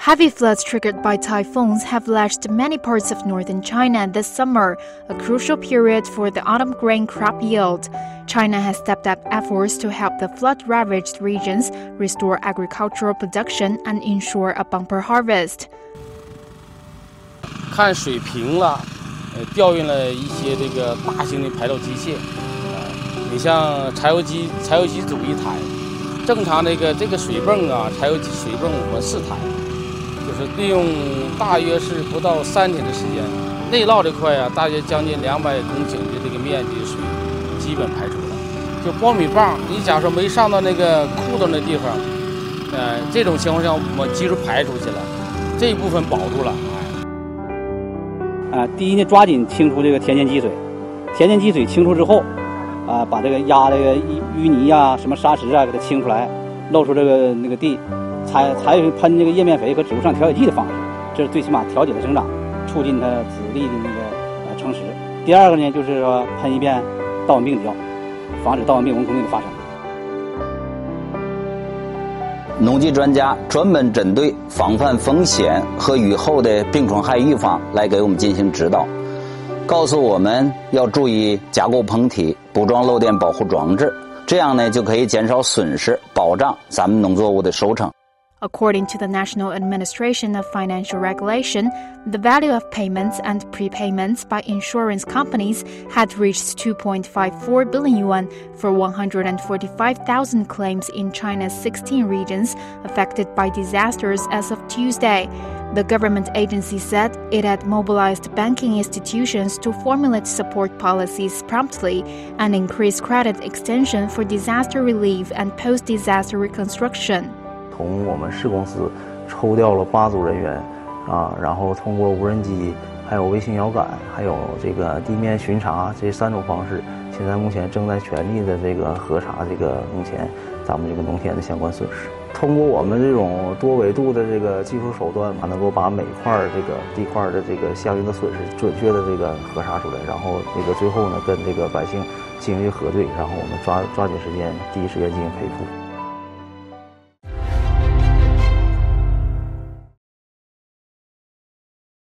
Heavy floods triggered by typhoons have lashed many parts of northern China this summer, a crucial period for the autumn grain crop yield. China has stepped up efforts to help the flood-ravaged regions restore agricultural production and ensure a bumper harvest. 看水平了，调运了一些这个大型的排涝机械，你像柴油机组1台，正常这个水泵啊，柴油机水泵我们4台。 就是利用大约是不到3天的时间，内涝这块啊，大约将近200公顷的这个面积的水基本排除了。就苞米棒，你假如说没上到那个裤裆的地方，这种情况下我们及时排出去了，这一部分保住了。第一呢，抓紧清除这个田间积水，田间积水清除之后，把这个压这个淤泥啊、什么沙石啊给它清出来，露出那个地。 采用喷这个叶面肥和植物上调野剂的方式，这是最起码调节它生长，促进它籽粒的那个成实。第二个呢，就是说喷一遍稻蚊病的药，防止稻蚊病、蚊虫病的发生。农技专家专门针对防范风险和雨后的病虫害预防来给我们进行指导，告诉我们要注意加固棚体、补装漏电保护装置，这样呢就可以减少损失，保障咱们农作物的收成。 According to the National Administration of Financial Regulation, the value of payments and prepayments by insurance companies had reached 2.54 billion yuan for 145,000 claims in China's 16 regions affected by disasters as of Tuesday. The government agency said it had mobilized banking institutions to formulate support policies promptly and increase credit extension for disaster relief and post-disaster reconstruction. 从我们市公司抽调了8组人员，然后通过无人机、还有卫星遥感、还有这个地面巡查这3种方式，现在目前正在全力的这个核查这个目前咱们这个农田的相关损失。通过我们这种多维度的这个技术手段吧，能够把每块这个地块的这个相应的损失准确的这个核查出来，然后这个最后呢跟这个百姓进行核对，然后我们抓紧时间第一时间进行赔付。